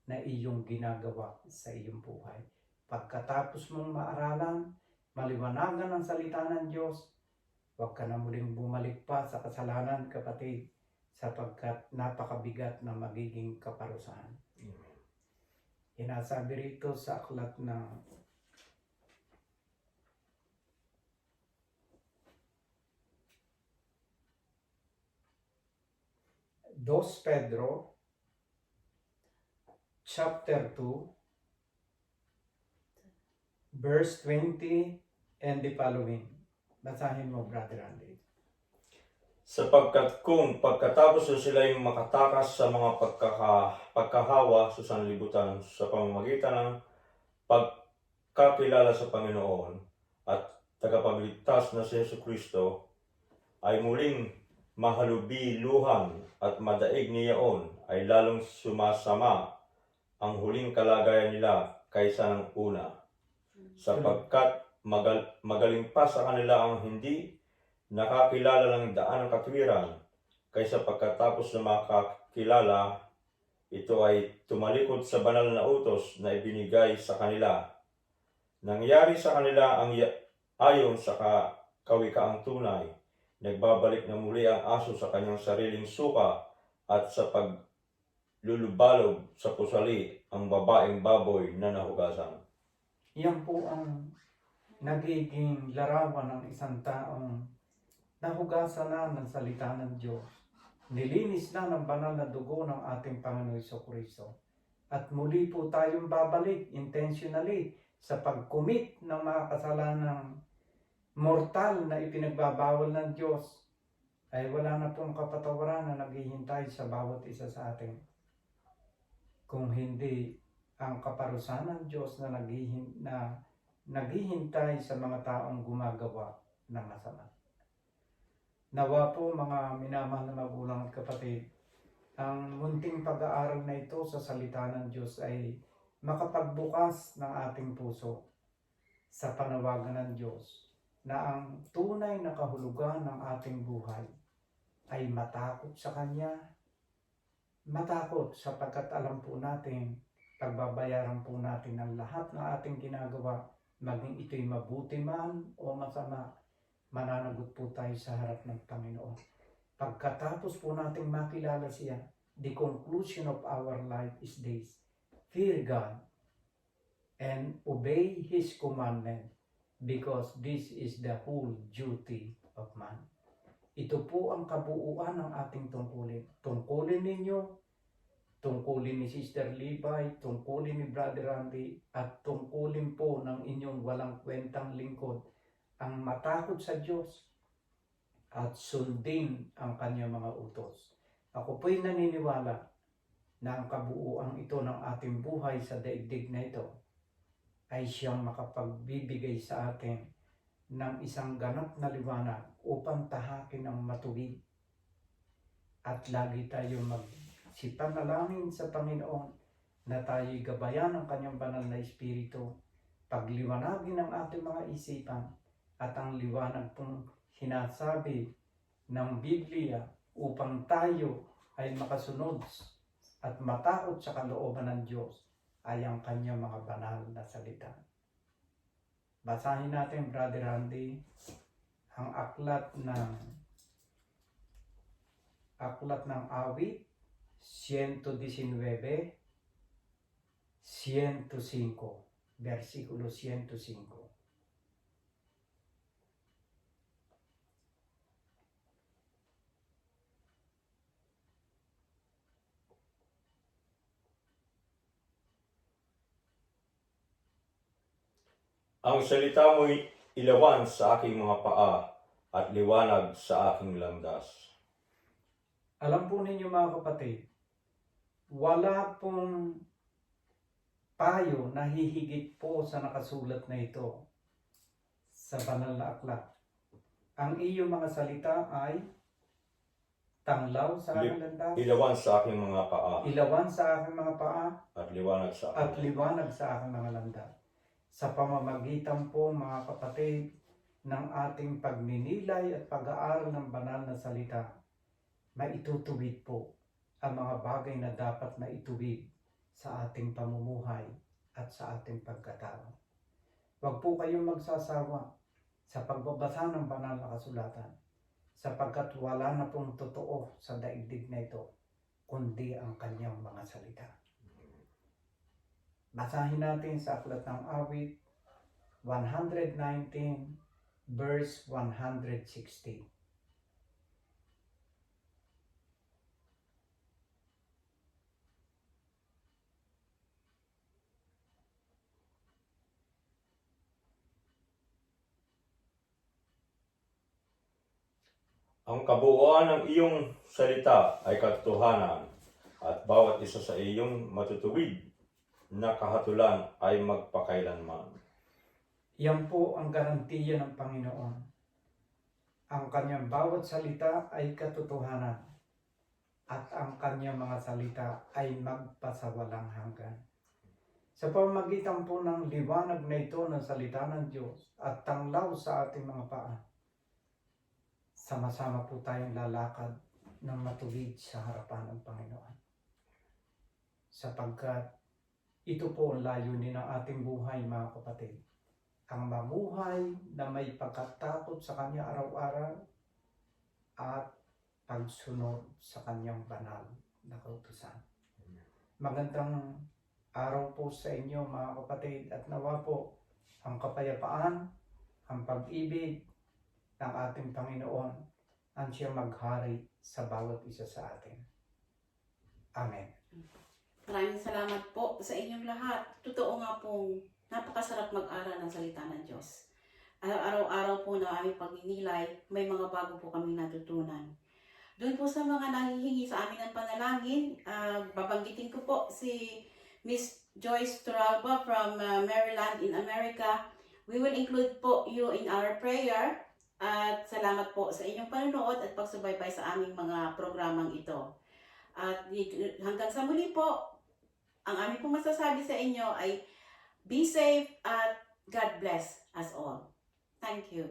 na iyong ginagawa sa iyong buhay. Pagkatapos mong maaralan, maliwanagan ang salita ng Diyos, huwag ka na muling bumalik pa sa kasalanan, kapatid, sapagkat napakabigat na magiging kaparusahan. Inasabi rito sa aklat ng Dos Pedro chapter 2 verse 20 and the following. Basahin mo, Brother Andy. Sapagkat kung pagkatapos na sila yung makatakas sa mga pagkahawa sa sanlibutan sa pamamagitan ng pagkakilala sa Panginoon at tagapagligtas na si Jesucristo ay muling mahalubiluhan at madaig niyaon ay lalong sumasama ang huling kalagayan nila kaysa ng una, sapagkat magaling pa sa kanila ang hindi nakakilala ng daan ng katwiran, kaysa pagkatapos na makakilala, ito ay tumalikod sa banal na utos na ibinigay sa kanila. Nangyari sa kanila ang ayon sa kawikaang tunay, nagbabalik na muli ang aso sa kanyang sariling suka at sa paglulubalog sa pusali ang babaeng baboy na nahugasan. Yan po ang nagiging larawan ng isang taong nahugasan na ng salita ng Diyos. Nilinis na ng banal na dugo ng ating Panginoon Jesucristo. At muli po tayong babalik intentionally sa pag-commit ng mga kasalanang mortal na ipinagbabawal ng Diyos. Ay wala na pong kapatawaran na naghihintay sa bawat isa sa atin. Kung hindi ang kaparusahan ng Diyos na naghihintay sa mga taong gumagawa ng masama. Nawa po mga minamahal na magulang at kapatid, ang munting pag-aaral na ito sa salita ng Diyos ay makapagbukas ng ating puso sa panawagan ng Diyos na ang tunay na kahulugan ng ating buhay ay matakot sa Kanya. Matakot sapagkat alam po natin, pagbabayaran po natin ang lahat ng ating ginagawa, maging ito'y mabuti man o masama, mananagot po tayo sa harap ng Panginoon. Pagkatapos po nating makilala siya, the conclusion of our life is this: fear God and obey His commandment, because this is the whole duty of man. Ito po ang kabuuan ng ating tungkulin. Tungkulin ninyo, tungkulin ni Sister Levi, tungkulin ni Brother Randy, at tungkulin po ng inyong walang kwentang lingkod ang matakot sa Diyos at sundin ang kanyang mga utos. Ako po'y naniniwala na ang kabuuan ito ng ating buhay sa daigdig na ito ay siyang makapagbibigay sa atin ng isang ganap na liwanag upang tahakin ang matuwid. At lagi tayo magsipanalangin sa Panginoon na tayo'y gabayan ng kanyang banal na Espiritu, pagliwanagin ang ating mga isipan, at ang liwanag pong sinasabi ng Biblia upang tayo ay makasunod at matakot sa kalooban ng Diyos ay ang kanyang mga banal na salita. Basahin natin, Brother Randy, ang aklat ng awit 119, 105, versikulo 105. Ang salita mo'y ilawan sa aking mga paa at liwanag sa aking landas. Alam po ninyo mga kapatid, wala pong payo na hihigit po sa nakasulat na ito sa banal na aklat. Ang iyong mga salita ay tanglaw sa aking landas, Ilawan sa aking mga paa ilawan sa aking mga paa, at liwanag sa at aking liwanag sa aking mga landas. Sa pamamagitan po mga kapatid ng ating pagninilay at pag-aaral ng banal na salita, maitutuwid po ang mga bagay na dapat na ituwid sa ating pamumuhay at sa ating pagkatao. Huwag po kayong magsasawa sa pagbabasa ng banal na kasulatan, sapagkat wala na pong totoo sa daigdig na ito, kundi ang kanyang mga salita. Basahin natin sa Aklat ng Awit 119 verse 160. Ang kabuuan ng iyong salita ay katotohanan, at bawat isa sa iyong matutuwid na kahatulan ay magpakailanman. Yan po ang garantiya ng Panginoon. Ang kanyang bawat salita ay katotohanan at ang kanyang mga salita ay magpasawalang hanggan. Sa pamamagitan po ng liwanag na ito ng salita ng Diyos at tanglaw sa ating mga paa, sama-sama po tayong lalakad ng matuwid sa harapan ng Panginoon. Sapagkat ito po ang layunin ng ating buhay, mga kapatid. Ang mamuhay na may pagkatakot sa Kanya araw-araw at pagsunod sa Kanyang banal na kautusan. Magandang araw po sa inyo, mga kapatid, at nawa po ang kapayapaan, ang pag-ibig ng ating Panginoon ang siya maghari sa bawat isa sa atin. Amen. Maraming salamat po sa inyong lahat. Totoo nga pong napakasarap mag-aral ng salita ng Diyos. Araw-araw po na aming pagninilay, may mga bago po kami natutunan. Doon po sa mga nanghihingi sa amin ng panalangin, babanggitin ko po si Miss Joyce Turalba from Maryland in America. We will include po you in our prayer. At salamat po sa inyong panonood at pagsubaybay sa aming mga programang ito. At hanggang sa muli po, ang aming pong masasabi sa inyo ay be safe at God bless us all. Thank you.